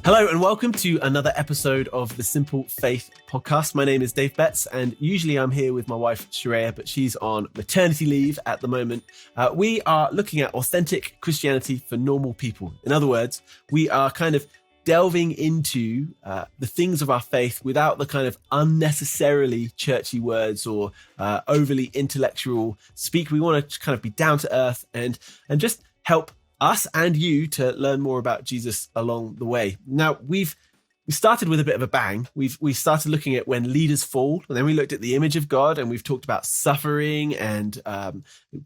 Hello and welcome to another episode of the Simple Faith podcast. My name is Dave Betts and usually I'm here with my wife Shareya, but she's on maternity leave at the moment. We are looking at authentic Christianity for normal people. In other words, we are kind of delving into the things of our faith without the kind of unnecessarily churchy words or overly intellectual speak. We want to kind of be down to earth and just help us and you to learn more about Jesus along the way. Now, we started with a bit of a bang. We started looking at when leaders fall, and then we looked at the image of God, and we've talked about suffering and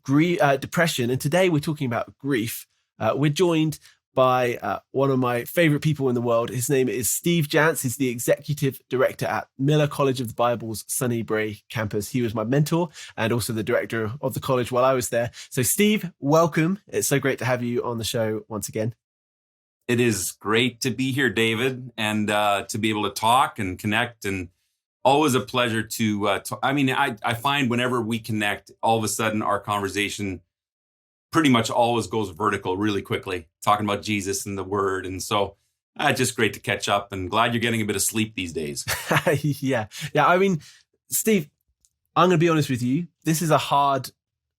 depression. And today we're talking about grief. We're joined by one of my favorite people in the world. His name is Steve Janz. He's the executive director at Millar College of the Bible's Sunnybrae campus. He was my mentor and also the director of the college while I was there. So Steve, welcome. It's so great to have you on the show once again. It is great to be here, David, and to be able to talk and connect, and always a pleasure to I find whenever we connect, all of a sudden our conversation pretty much always goes vertical really quickly, talking about Jesus and the Word. And so just great to catch up, and glad you're getting a bit of sleep these days. Yeah. I mean, Steve, I'm going to be honest with you. This is a hard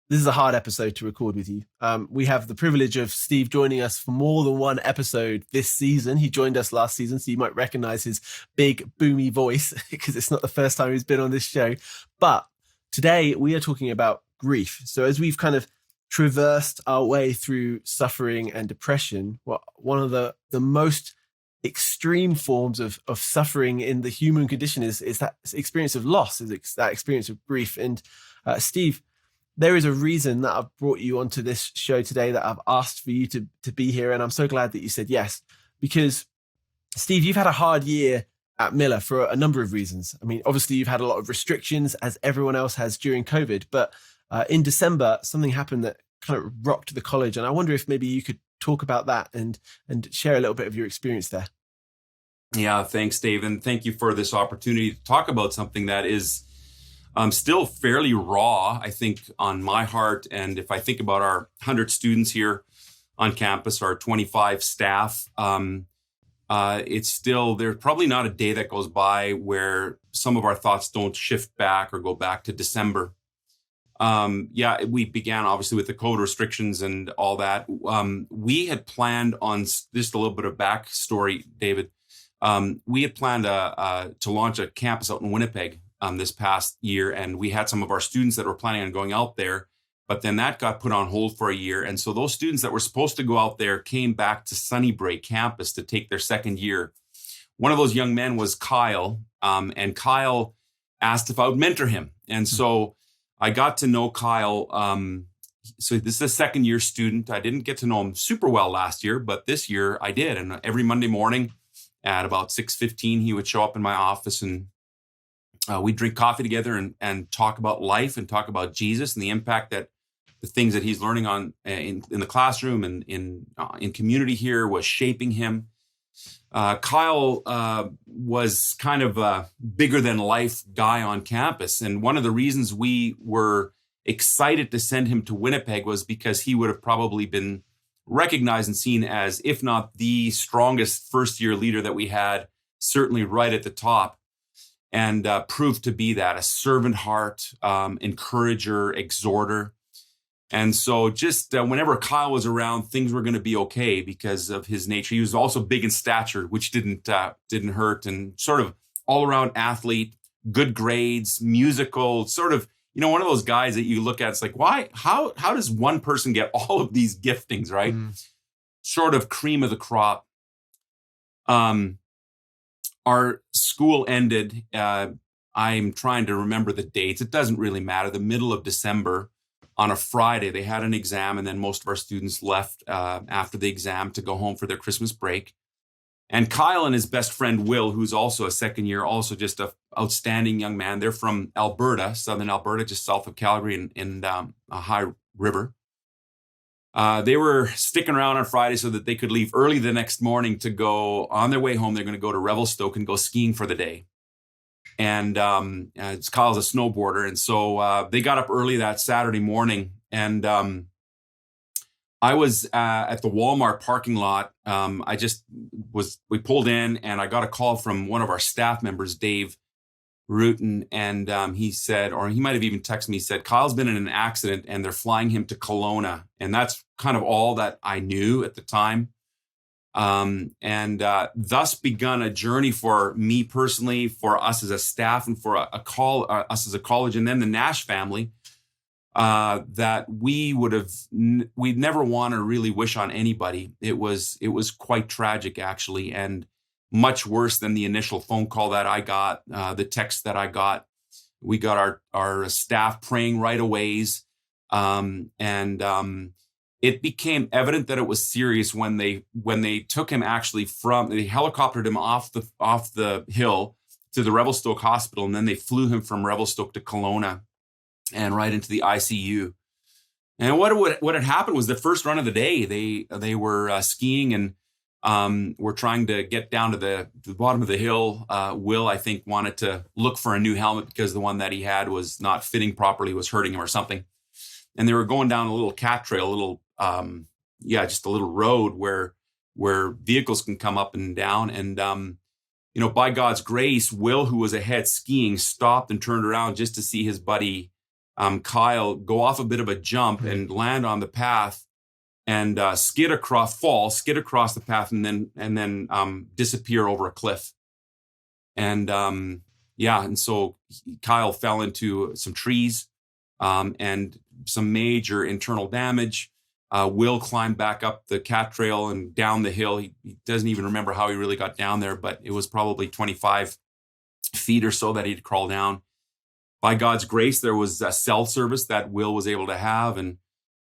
episode to record with you. We have the privilege of Steve joining us for more than one episode this season. He joined us last season, so you might recognize his big boomy voice because it's not the first time he's been on this show. But today we are talking about grief. So as we've kind of traversed our way through suffering and depression, one of the most extreme forms of suffering in the human condition is that experience of loss, is that experience of grief. And Steve, there is a reason that I've brought you onto this show today, that I've asked for you to be here. And I'm so glad that you said yes, because Steve, you've had a hard year at Millar for a number of reasons. I mean, obviously you've had a lot of restrictions, as everyone else has during COVID, but in December, something happened that kind of rocked the college. And I wonder if maybe you could talk about that and share a little bit of your experience there. Yeah, thanks, Dave. And thank you for this opportunity to talk about something that is still fairly raw, I think, on my heart. And if I think about our 100 students here on campus, our 25 staff, it's still, there's probably not a day that goes by where some of our thoughts don't shift back or go back to December. We began obviously with the COVID restrictions and all that. We had planned on just a little bit of backstory, David. We had planned to launch a campus out in Winnipeg this past year, and we had some of our students that were planning on going out there, but then that got put on hold for a year. And so those students that were supposed to go out there came back to Sunnybrae campus to take their second year. One of those young men was Kyle, and Kyle asked if I would mentor him. And so I got to know Kyle. So this is a second year student. I didn't get to know him super well last year, but this year I did. And every Monday morning at about 6:15, he would show up in my office, and we'd drink coffee together and talk about life and talk about Jesus and the impact that the things that he's learning on in the classroom and in community here was shaping him. Kyle was kind of a bigger than life guy on campus. And one of the reasons we were excited to send him to Winnipeg was because he would have probably been recognized and seen as, if not the strongest first year leader that we had, certainly right at the top, and proved to be that, a servant heart, encourager, exhorter. And so just whenever Kyle was around, things were going to be okay because of his nature. He was also big in stature, which didn't hurt, and sort of all around athlete, good grades, musical, sort of, one of those guys that you look at, it's like, why, how does one person get all of these giftings, right? Sort of cream of the crop. Our school ended, I'm trying to remember the dates. It doesn't really matter. The middle of December. On a Friday, they had an exam, and then most of our students left after the exam to go home for their Christmas break. And Kyle and his best friend, Will, who's also a second year, also just an outstanding young man. They're from Alberta, southern Alberta, just south of Calgary in a high river. They were sticking around on Friday so that they could leave early the next morning to go on their way home. They're going to go to Revelstoke and go skiing for the day. And Kyle's a snowboarder. And so they got up early that Saturday morning. And I was at the Walmart parking lot. I just we pulled in, and I got a call from one of our staff members, Dave Rutan, and he said, or he might have even texted me, he said, Kyle's been in an accident and they're flying him to Kelowna. And that's kind of all that I knew at the time. And thus begun a journey for me personally, for us as a staff, and for us as a college, and then the Nash family, that we'd never want to really wish on anybody. It was quite tragic, actually, and much worse than the initial phone call that I got, the text that I got. We got our staff praying right away. It became evident that it was serious when they took him, actually they helicoptered him off the hill to the Revelstoke Hospital, and then they flew him from Revelstoke to Kelowna and right into the ICU. And what had happened was the first run of the day, they were skiing and were trying to get down to the bottom of the hill. Will, I think, wanted to look for a new helmet because the one that he had was not fitting properly, was hurting him or something. And they were going down a little cat trail, just a little road where vehicles can come up and down. And, by God's grace, Will, who was ahead skiing, stopped and turned around just to see his buddy, Kyle, go off a bit of a jump and land on the path and skid across the path and then disappear over a cliff. And so Kyle fell into some trees and some major internal damage. Will climbed back up the cat trail and down the hill. He doesn't even remember how he really got down there, but it was probably 25 feet or so that he'd crawl down. By God's grace, there was a cell service that Will was able to have, and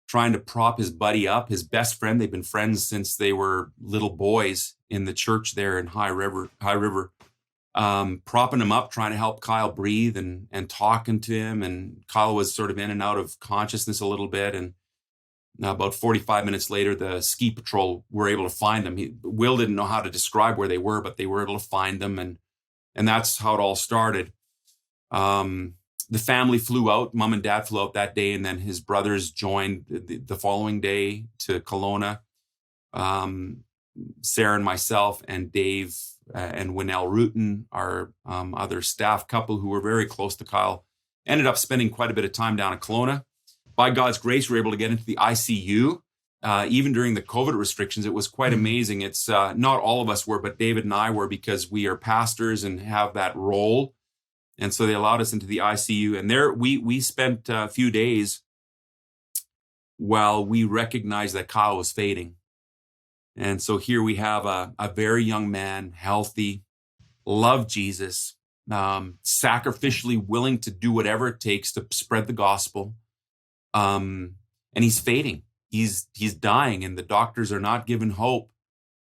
trying to prop his buddy up, his best friend. They've been friends since they were little boys in the church there in High River, propping him up, trying to help Kyle breathe and talking to him. And Kyle was sort of in and out of consciousness a little bit. And about 45 minutes later, the ski patrol were able to find them. Will didn't know how to describe where they were, but they were able to find them. And that's how it all started. The family flew out, mom and dad flew out that day, and then his brothers joined the following day to Kelowna. Sarah and myself and Dave and Winnell Rutan, our other staff couple who were very close to Kyle, ended up spending quite a bit of time down in Kelowna. By God's grace, we were able to get into the ICU. Even during the COVID restrictions, it was quite amazing. It's not all of us were, but David and I were, because we are pastors and have that role. And so they allowed us into the ICU. And there we spent a few days while we recognized that Kyle was fading. And so here we have a very young man, healthy, loved Jesus, sacrificially willing to do whatever it takes to spread the gospel. And he's fading. He's dying, and the doctors are not giving hope.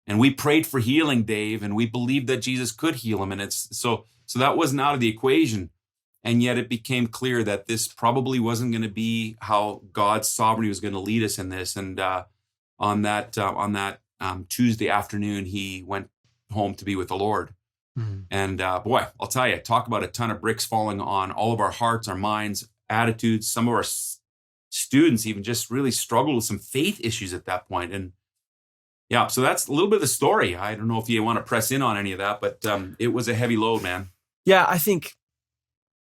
And we prayed for healing, Dave, and we believed that Jesus could heal him. And it's so that wasn't out of the equation. And yet it became clear that this probably wasn't going to be how God's sovereignty was going to lead us in this. And on that Tuesday afternoon, he went home to be with the Lord. Mm-hmm. And boy, I'll tell you, talk about a ton of bricks falling on all of our hearts, our minds, attitudes. Some of our students even just really struggled with some faith issues at that point. And yeah, so that's a little bit of the story. I don't know if you want to press in on any of that, but it was a heavy load, man. Yeah, I think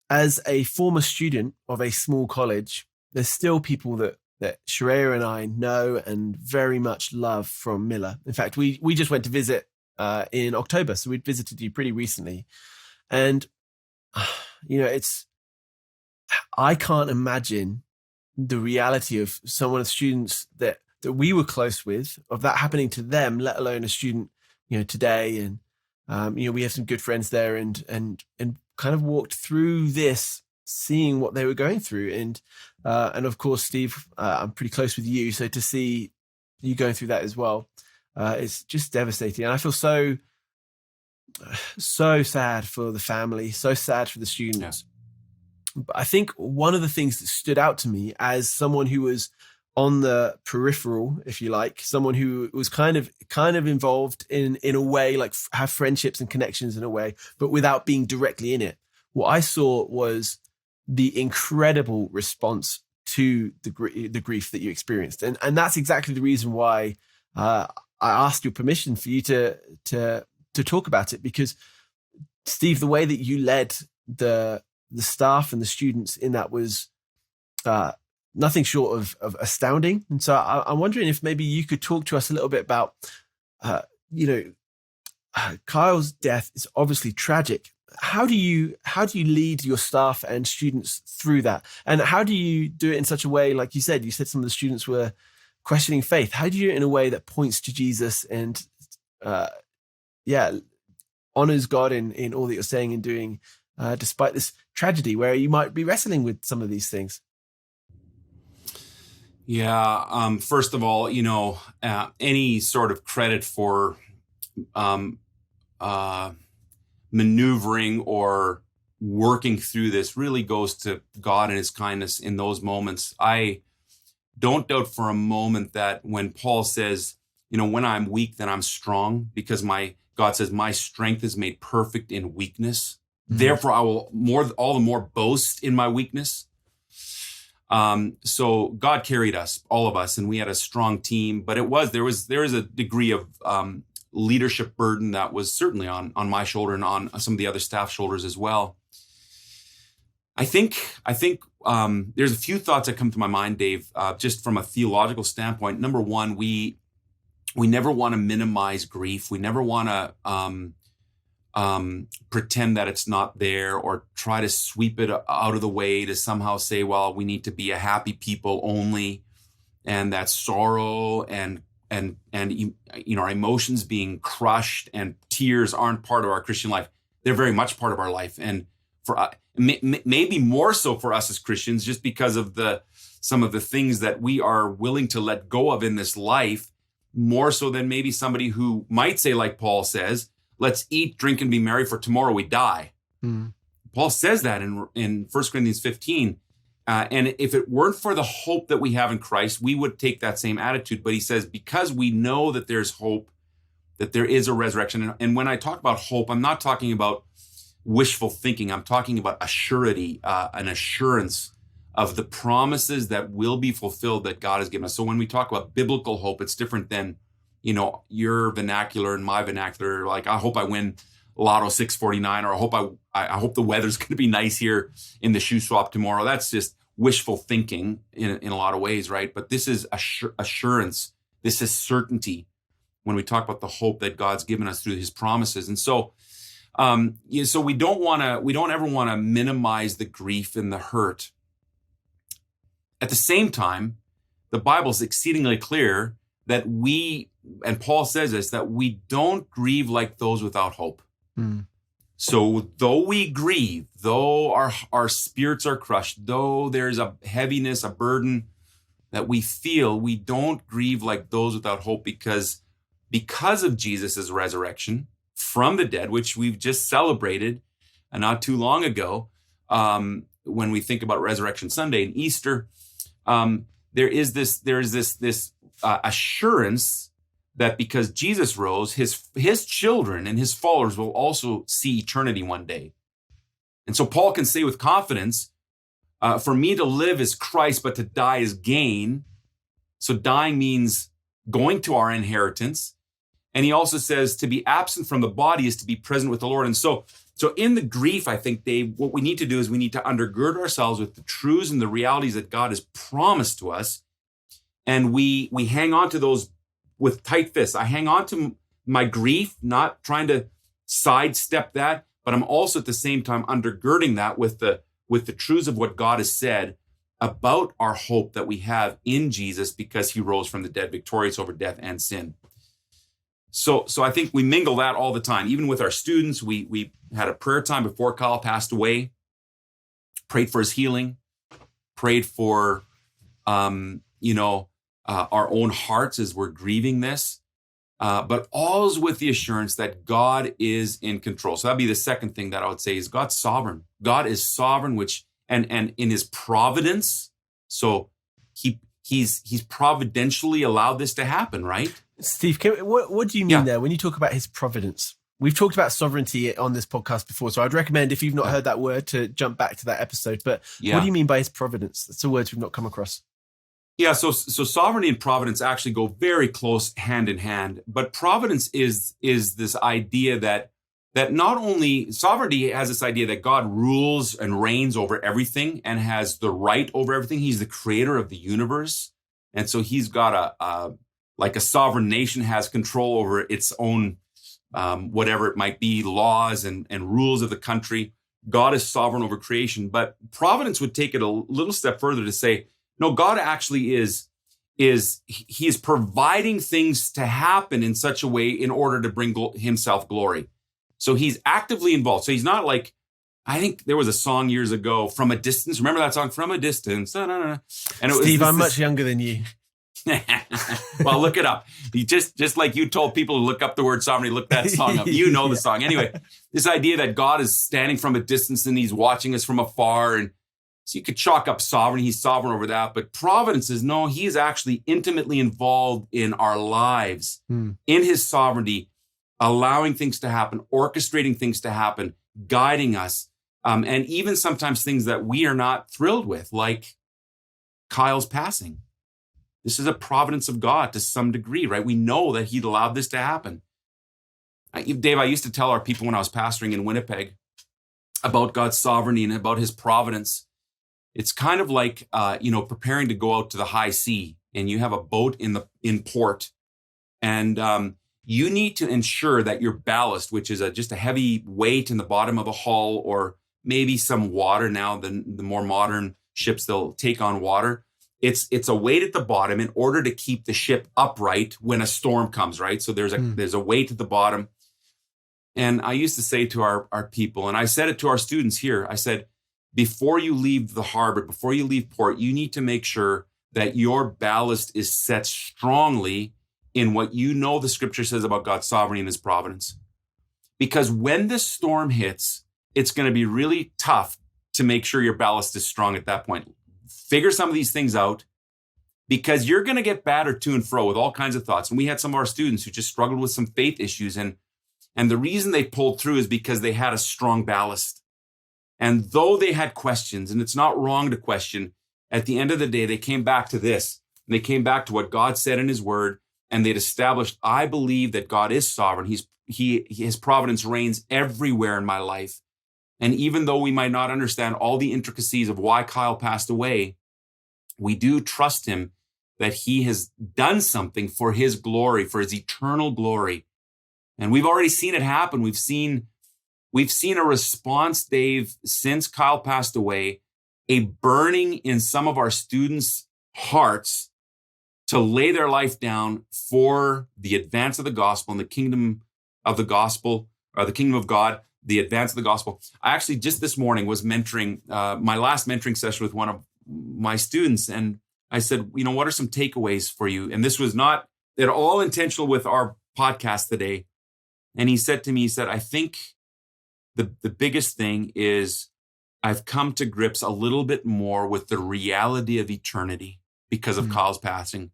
as a former student of a small college, there's still people that Sharia and I know and very much love from Millar. In fact, we just went to visit in October, so we'd visited you pretty recently. And, I can't imagine the reality of some of the students that we were close with, of that happening to them, let alone a student, today. And, we have some good friends there and kind of walked through this, seeing what they were going through. And of course, Steve, I'm pretty close with you. So to see you going through that as well, it's just devastating. And I feel so sad for the family, so sad for the students. Yeah. But I think one of the things that stood out to me as someone who was on the peripheral, if you like, someone who was kind of involved in a way, like have friendships and connections in a way, but without being directly in it. What I saw was the incredible response to the grief that you experienced. And that's exactly the reason why I asked your permission for you to to talk about it, because Steve, the way that you led the staff and the students in that was nothing short of astounding. And so I'm wondering if maybe you could talk to us a little bit about, Kyle's death is obviously tragic. How do you lead your staff and students through that? And how do you do it in such a way, like you said some of the students were questioning faith. How do you do it in a way that points to Jesus and, honors God in all that you're saying and doing, despite this tragedy where you might be wrestling with some of these things? Yeah. First of all, any sort of credit for maneuvering or working through this really goes to God and his kindness in those moments. I don't doubt for a moment that when Paul says, when I'm weak, then I'm strong, because God says, my strength is made perfect in weakness. Mm-hmm. Therefore, I will all the more boast in my weakness. So God carried us, all of us, and we had a strong team, but there is a degree of leadership burden that was certainly on my shoulder and on some of the other staff shoulders as well. I think there's a few thoughts that come to my mind, Dave, just from a theological standpoint. Number one, we never want to minimize grief. We never want to pretend that it's not there or try to sweep it out of the way to somehow say, well, we need to be a happy people only, and that sorrow and our emotions being crushed and tears aren't part of our Christian life. They're very much part of our life, and for maybe more so for us as Christians, just because of some of the things that we are willing to let go of in this life, more so than maybe somebody who might say, like Paul says, let's eat, drink, and be merry, for tomorrow we die. Mm. Paul says that in 1 Corinthians 15. And if it weren't for the hope that we have in Christ, we would take that same attitude. But he says, because we know that there's hope, that there is a resurrection. And when I talk about hope, I'm not talking about wishful thinking. I'm talking about a surety, an assurance of the promises that will be fulfilled that God has given us. So when we talk about biblical hope, it's different than, your vernacular and my vernacular. Like, I hope I win Lotto 649, or I hope the weather's going to be nice here in the shoe swap tomorrow. That's just wishful thinking in a lot of ways, right? But this is assurance. This is certainty when we talk about the hope that God's given us through his promises. And so, so we don't ever want to minimize the grief and the hurt. At the same time, the Bible is exceedingly clear that and Paul says this, that we don't grieve like those without hope. Mm. So though we grieve, though our spirits are crushed, though there's a heaviness, a burden that we feel, we don't grieve like those without hope, because of Jesus' resurrection from the dead, which we've just celebrated not too long ago, when we think about Resurrection Sunday and Easter, there is this assurance that because Jesus rose, his children and his followers will also see eternity one day. And so Paul can say with confidence, for me to live is Christ, but to die is gain. So dying means going to our inheritance. And he also says to be absent from the body is to be present with the Lord. And so in the grief, I think, Dave, what we need to do is we need to undergird ourselves with the truths and the realities that God has promised to us. And we hang on to those with tight fists. I hang on to my grief, not trying to sidestep that, but I'm also at the same time undergirding that with the truths of what God has said about our hope that we have in Jesus, because he rose from the dead, victorious over death and sin. So I think we mingle that all the time. Even with our students, we had a prayer time before Kyle passed away, prayed for his healing, prayed for, our own hearts as we're grieving this, but all's with the assurance that God is in control. So that'd be the second thing that I would say is God's sovereign. God is sovereign, which and in his providence. So he's providentially allowed this to happen, right? Steve, what do you mean there when you talk about his providence? We've talked about sovereignty on this podcast before, so I'd recommend, if you've not heard that word, to jump back to that episode. But what do you mean by his providence? That's a word we've not come across. Yeah, so sovereignty and providence actually go very close hand in hand. But providence is this idea that not only sovereignty has this idea that God rules and reigns over everything and has the right over everything. He's the creator of the universe. And so he's got like a sovereign nation has control over its own, whatever it might be, laws and rules of the country. God is sovereign over creation. But providence would take it a little step further to say, no, God actually he is providing things to happen in such a way in order to bring himself glory. So he's actively involved. So he's not like, I think there was a song years ago, From a Distance. Remember that song, From a Distance? And it was Steve, I'm much younger than you. Well, look it up. You just like you told people to look up the word sovereignty, look that song up. You know the song. Anyway, this idea that God is standing from a distance and he's watching us from afar. And so you could chalk up sovereignty. He's sovereign over that. But providence is, no, he is actually intimately involved in our lives, in his sovereignty, allowing things to happen, orchestrating things to happen, guiding us, and even sometimes things that we are not thrilled with, like Kyle's passing. This is a providence of God to some degree, right? We know that he'd allowed this to happen. Dave, I used to tell our people when I was pastoring in Winnipeg about God's sovereignty and about his providence. It's kind of like, preparing to go out to the high sea, and you have a boat in port, and you need to ensure that your ballast, which is just a heavy weight in the bottom of a hull, or maybe some water. Now, the more modern ships, they'll take on water. It's a weight at the bottom in order to keep the ship upright when a storm comes, right? So there's a weight at the bottom. And I used to say to our people, and I said it to our students here, I said, before you leave the harbor, before you leave port, you need to make sure that your ballast is set strongly in what you know the scripture says about God's sovereignty and his providence. Because when the storm hits, it's going to be really tough to make sure your ballast is strong at that point. Figure some of these things out, because you're going to get battered to and fro with all kinds of thoughts. And we had some of our students who just struggled with some faith issues. And the reason they pulled through is because they had a strong ballast. And though they had questions, and it's not wrong to question, at the end of the day, they came back to this. And they came back to what God said in his word. And they'd established, I believe that God is sovereign. His providence reigns everywhere in my life. And even though we might not understand all the intricacies of why Kyle passed away, we do trust him that he has done something for his glory, for his eternal glory. And we've already seen it happen. We've seen a response, Dave, since Kyle passed away, a burning in some of our students' hearts to lay their life down for the advance of the gospel and the kingdom of the gospel, or the kingdom of God, the advance of the gospel. I actually just this morning was mentoring, my last mentoring session with one of my students. And I said, what are some takeaways for you? And this was not at all intentional with our podcast today. And he said to me, I think the biggest thing is I've come to grips a little bit more with the reality of eternity because of Kyle's passing.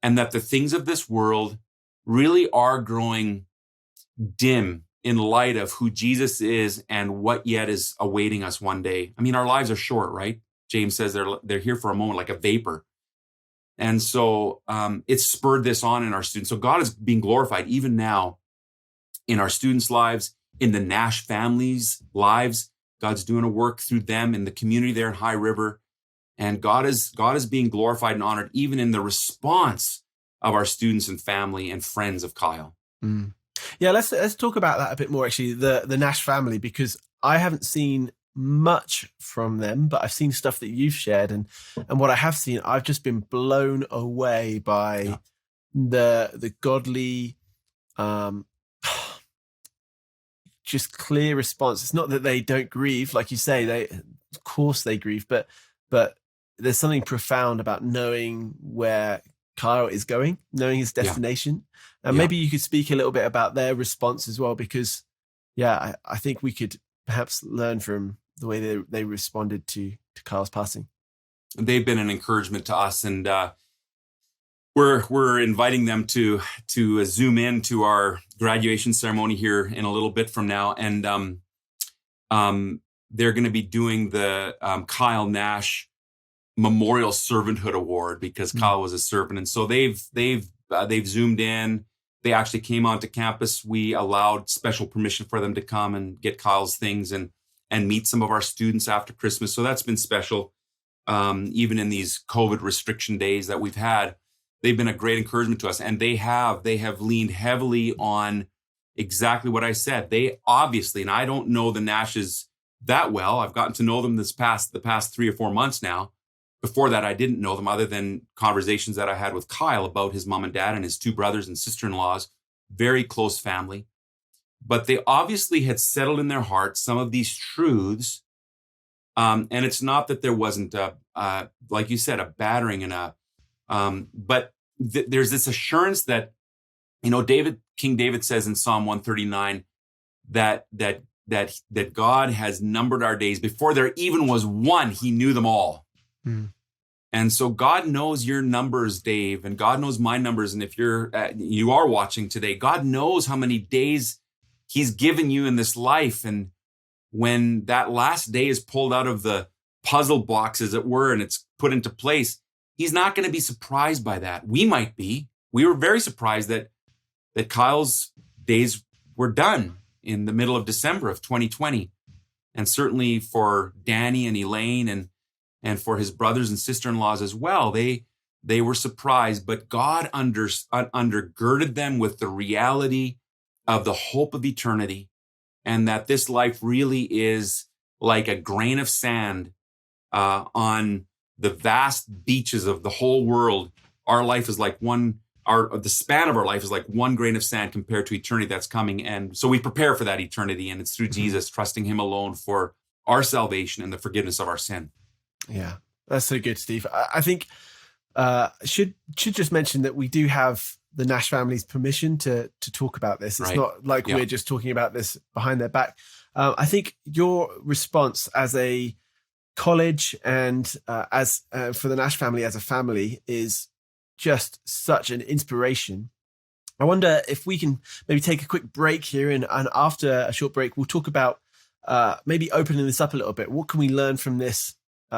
And that the things of this world really are growing dim in light of who Jesus is and what yet is awaiting us one day. I mean, our lives are short, right? James says they're here for a moment, like a vapor. And so it's spurred this on in our students. So God is being glorified even now in our students' lives, in the Nash family's lives. God's doing a work through them in the community there in High River. And God is being glorified and honored even in the response of our students and family and friends of Kyle. Yeah, let's talk about that a bit more, actually, the Nash family, because I haven't seen much from them, but I've seen stuff that you've shared. And what I have seen, I've just been blown away by the godly, just clear response. It's not that they don't grieve, like you say, of course they grieve, but there's something profound about knowing where Kyle is going, knowing his destination. And maybe you could speak a little bit about their response as well, because I think we could perhaps learn from the way they responded to Kyle's passing. They've been an encouragement to us, and we're inviting them to zoom in to our graduation ceremony here in a little bit from now. And they're going to be doing the Kyle Nash memorial servanthood award because Kyle was a servant. And so they've zoomed in. They actually came onto campus. We allowed special permission for them to come and get Kyle's things and meet some of our students after Christmas. So that's been special. Even in these COVID restriction days that we've had, they've been a great encouragement to us. And they have leaned heavily on exactly what I said. They obviously, and I don't know the Nashes that well. I've gotten to know them the past 3 or 4 months now. Before that, I didn't know them other than conversations that I had with Kyle about his mom and dad and his 2 brothers and sister-in-laws, very close family. But they obviously had settled in their hearts some of these truths. And it's not that there wasn't, like you said, a battering and but there's this assurance that, King David says in Psalm 139 that God has numbered our days. Before there even was one, he knew them all. And so God knows your numbers, Dave, and God knows my numbers. And if you are watching today, God knows how many days he's given you in this life. And when that last day is pulled out of the puzzle box, as it were, and it's put into place, he's not going to be surprised by that. We might be. We were very surprised that Kyle's days were done in the middle of December of 2020. And certainly for Danny and Elaine and for his brothers and sister-in-laws as well, they were surprised, but God undergirded them with the reality of the hope of eternity, and that this life really is like a grain of sand on the vast beaches of the whole world. Our life is like the span of our life is like one grain of sand compared to eternity that's coming. And so we prepare for that eternity, and it's through Jesus, trusting him alone for our salvation and the forgiveness of our sin. Yeah, that's so good, Steve. I think should just mention that we do have the Nash family's permission to talk about this. It's not like we're just talking about this behind their back. I think your response as a college and as for the Nash family as a family is just such an inspiration. I wonder if we can maybe take a quick break here, and after a short break, we'll talk about maybe opening this up a little bit. What can we learn from this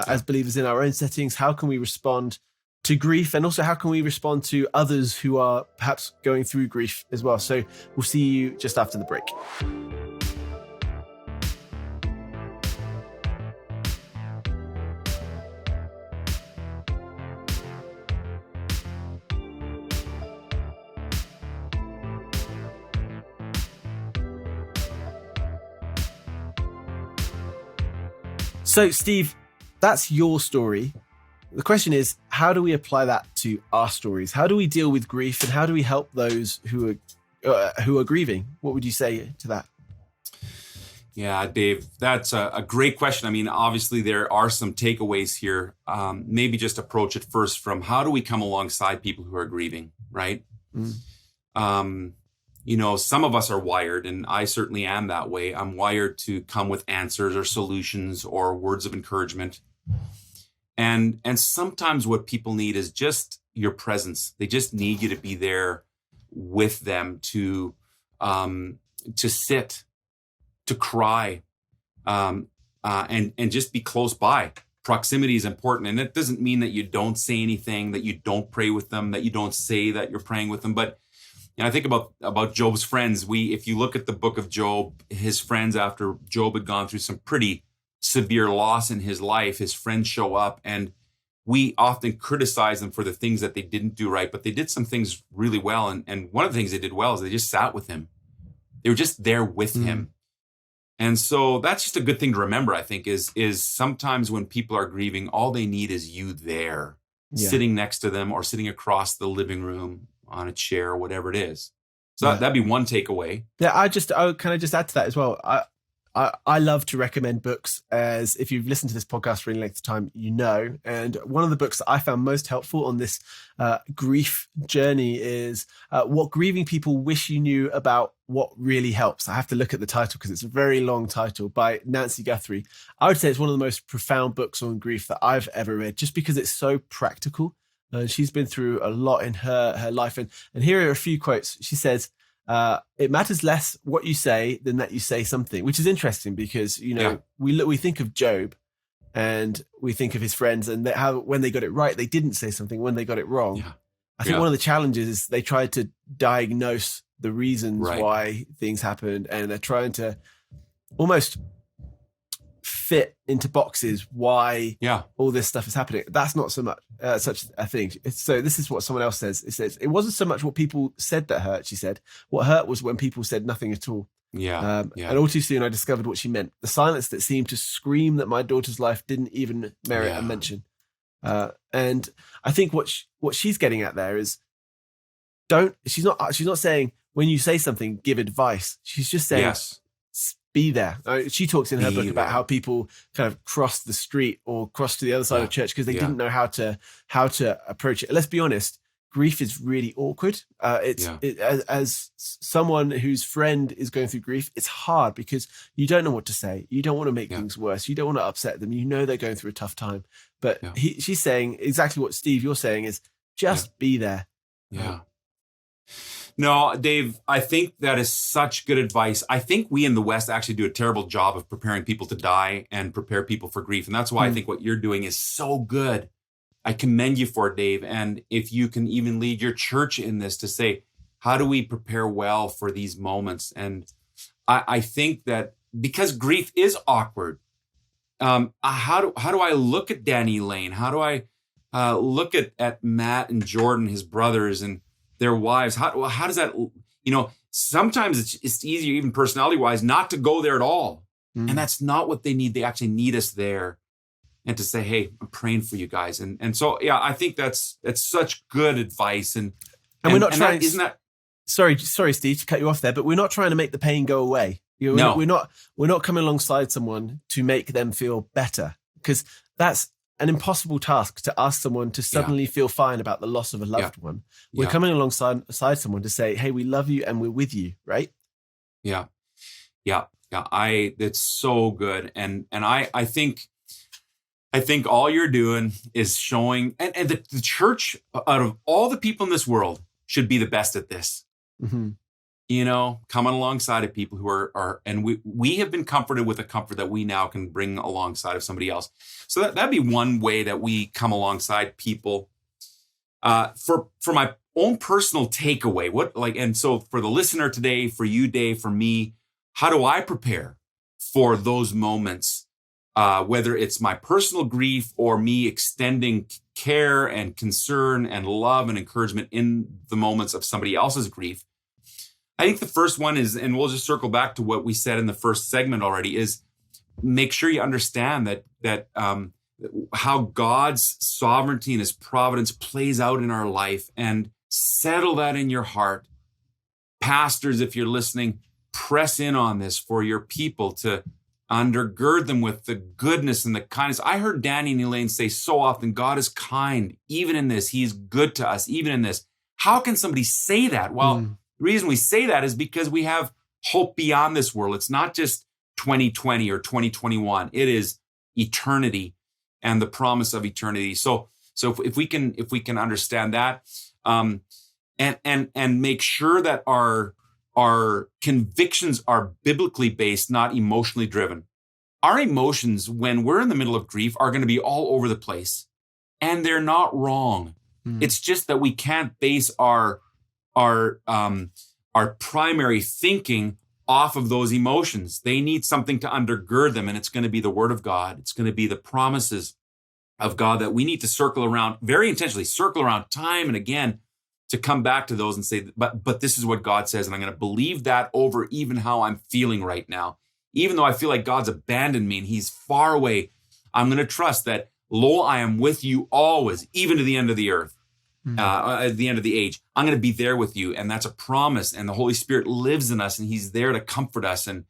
as believers in our own settings? How can we respond to grief? And also, how can we respond to others who are perhaps going through grief as well? So we'll see you just after the break. So, Steve, that's your story. The question is, how do we apply that to our stories? How do we deal with grief, and how do we help those who are grieving? What would you say to that? Yeah, Dave, that's a great question. I mean, obviously there are some takeaways here. Maybe just approach it first from how do we come alongside people who are grieving, right? Some of us are wired, and I certainly am that way. I'm wired to come with answers or solutions or words of encouragement. And sometimes what people need is just your presence. They just need you to be there with them, to sit, to cry, and just be close by. Proximity is important, and it doesn't mean that you don't say anything, that you don't pray with them, that you don't say that you're praying with them. But I think about Job's friends. If you look at the book of Job, his friends, after Job had gone through some pretty severe loss in his life, his friends show up, and we often criticize them for the things that they didn't do right, but they did some things really well. And one of the things they did well is they just sat with him. They were just there with him. And so that's just a good thing to remember, I think, is sometimes when people are grieving, all they need is you there, sitting next to them or sitting across the living room on a chair or whatever it is. So that'd be one takeaway. Yeah, I kind of just add to that as well. I love to recommend books, as if you've listened to this podcast for any length of time, you know. And one of the books that I found most helpful on this grief journey is What Grieving People Wish You Knew About What Really Helps. I have to look at the title because it's a very long title, by Nancy Guthrie. I would say it's one of the most profound books on grief that I've ever read, just because it's so practical. She's been through a lot in her life. And here are a few quotes. She says, it matters less what you say than that you say something, which is interesting because, we think of Job, and we think of his friends and how when they got it right, they didn't say something. When they got it wrong, Yeah. I think Yeah. one of the challenges is they tried to diagnose the reasons Right. why things happened, and they're trying to almost fit into boxes why Yeah. all this stuff is happening. That's not so much such a thing. So this is what someone else says. It says it wasn't so much what people said that hurt. She said what hurt was when people said nothing at all. Yeah. And all too soon I discovered what she meant. The silence that seemed to scream that my daughter's life didn't even merit a mention. And I think what she's getting at there is she's not saying when you say something, give advice. She's just saying, Yes. be there. She talks in her Be book about there. how people kind of crossed the street or crossed to the other side of church because they didn't know how to approach it. Let's be honest. Grief is really awkward. As someone whose friend is going through grief, it's hard because you don't know what to say. You don't want to make things worse. You don't want to upset them. You know they're going through a tough time. But she's saying exactly what Steve you're saying is just be there. Yeah. No, Dave, I think that is such good advice. I think we in the West actually do a terrible job of preparing people to die and prepare people for grief. And that's why I think what you're doing is so good. I commend you for it, Dave. And if you can even lead your church in this to say, how do we prepare well for these moments? And I think that because grief is awkward, how do I look at Danny Lane? How do I look at Matt and Jordan, his brothers, and their wives? How does that, sometimes it's easier, even personality wise, not to go there at all. And that's not what they need. They actually need us there. And to say, hey, I'm praying for you guys. And so, yeah, I think that's such good advice. And we're not trying, isn't that? Sorry, Steve, to cut you off there, but we're not trying to make the pain go away. We're not coming alongside someone to make them feel better, because that's an impossible task to ask someone to suddenly feel fine about the loss of a loved one. We're coming alongside someone to say, hey, we love you and we're with you, right? Yeah. That's so good. And I think all you're doing is showing, and the church, out of all the people in this world, should be the best at this. Mm-hmm. Coming alongside of people who are, and we have been comforted with a comfort that we now can bring alongside of somebody else. So that'd be one way that we come alongside people. For my own personal takeaway, and so for the listener today, for you, Dave, for me, how do I prepare for those moments? Whether it's my personal grief or me extending care and concern and love and encouragement in the moments of somebody else's grief. I think the first one is, and we'll just circle back to what we said in the first segment already, is make sure you understand that how God's sovereignty and his providence plays out in our life, and settle that in your heart. Pastors, if you're listening, press in on this for your people to undergird them with the goodness and the kindness. I heard Danny and Elaine say so often, God is kind, even in this. He's good to us, even in this. How can somebody say that? Well, the reason we say that is because we have hope beyond this world. It's not just 2020 or 2021. It is eternity and the promise of eternity. So if we can understand that, and make sure that our convictions are biblically based, not emotionally driven. Our emotions, when we're in the middle of grief, are going to be all over the place, and they're not wrong. It's just that we can't base our primary thinking off of those emotions. They need something to undergird them, and it's going to be the Word of God. It's going to be the promises of God that we need to circle around, very intentionally circle around time and again, to come back to those and say, but this is what God says, and I'm going to believe that over even how I'm feeling right now. Even though I feel like God's abandoned me and he's far away, I'm going to trust that, lo, I am with you always, even to the end of the earth, at the end of the age. I'm going to be there with you, and that's a promise, and the Holy Spirit lives in us, and he's there to comfort us and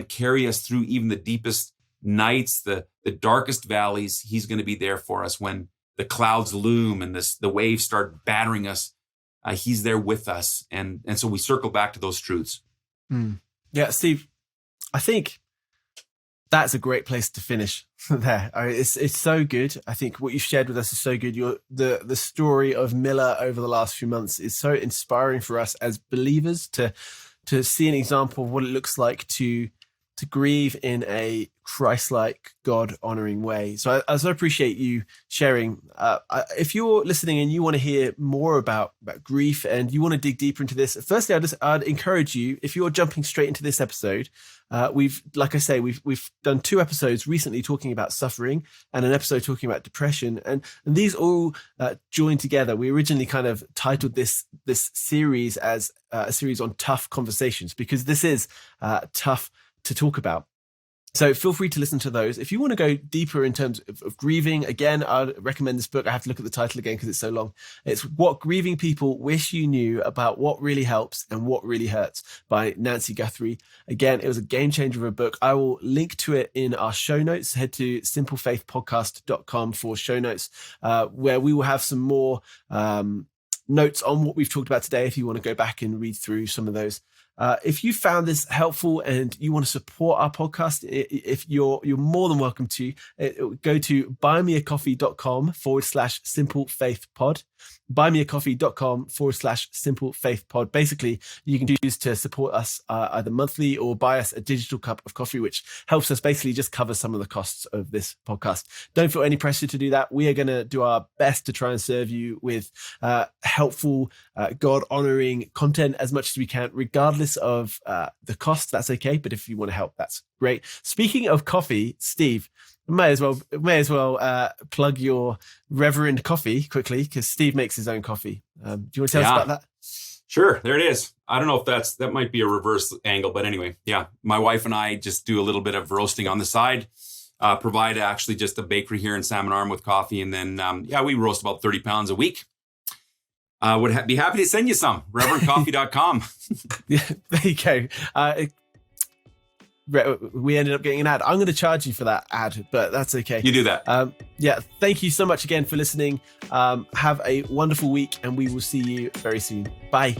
carry us through even the deepest nights, the darkest valleys. He's going to be there for us when the clouds loom and the waves start battering us. He's there with us. And so we circle back to those truths. Yeah, Steve, I think that's a great place to finish there. It's so good. I think what you shared with us is so good. The story of Millar over the last few months is so inspiring for us as believers to see an example of what it looks like to to grieve in a Christ-like, God-honoring way. So I appreciate you sharing. If you're listening and you want to hear more about grief and you want to dig deeper into this, firstly, I'd encourage you, if you're jumping straight into this episode, we've done 2 episodes recently talking about suffering and an episode talking about depression, and these all join together. We originally kind of titled this series as a series on tough conversations, because this is tough to talk about. So feel free to listen to those. If you want to go deeper in terms of grieving, again, I'd recommend this book. I have to look at the title again because it's so long. It's What Grieving People Wish You Knew About What Really Helps and What Really Hurts by Nancy Guthrie. Again, it was a game changer of a book. I will link to it in our show notes. Head to simplefaithpodcast.com for show notes, where we will have some more notes on what we've talked about today if you want to go back and read through some of those. If you found this helpful and you want to support our podcast, if you're more than welcome to go to buymeacoffee.com/simplefaithpod. buymeacoffee.com/simplefaithpod. Basically, you can choose to support us either monthly or buy us a digital cup of coffee, which helps us basically just cover some of the costs of this podcast. Don't feel any pressure to do that. We are going to do our best to try and serve you with helpful, God-honoring content as much as we can, regardless of the cost. That's okay. But if you want to help, that's great. Speaking of coffee, Steve, may as well plug your Reverend Coffee quickly, because Steve makes his own coffee. Do you want to tell us about that? Sure. There it is. I don't know if that might be a reverse angle, but anyway, yeah. My wife and I just do a little bit of roasting on the side, provide actually just a bakery here in Salmon Arm with coffee. And then, we roast about 30 pounds a week. Would be happy to send you some. ReverendCoffee.com. Yeah, there you go. We ended up getting an ad. I'm going to charge you for that ad, but that's okay. You do that. Thank you so much again for listening. Have a wonderful week, and we will see you very soon. Bye.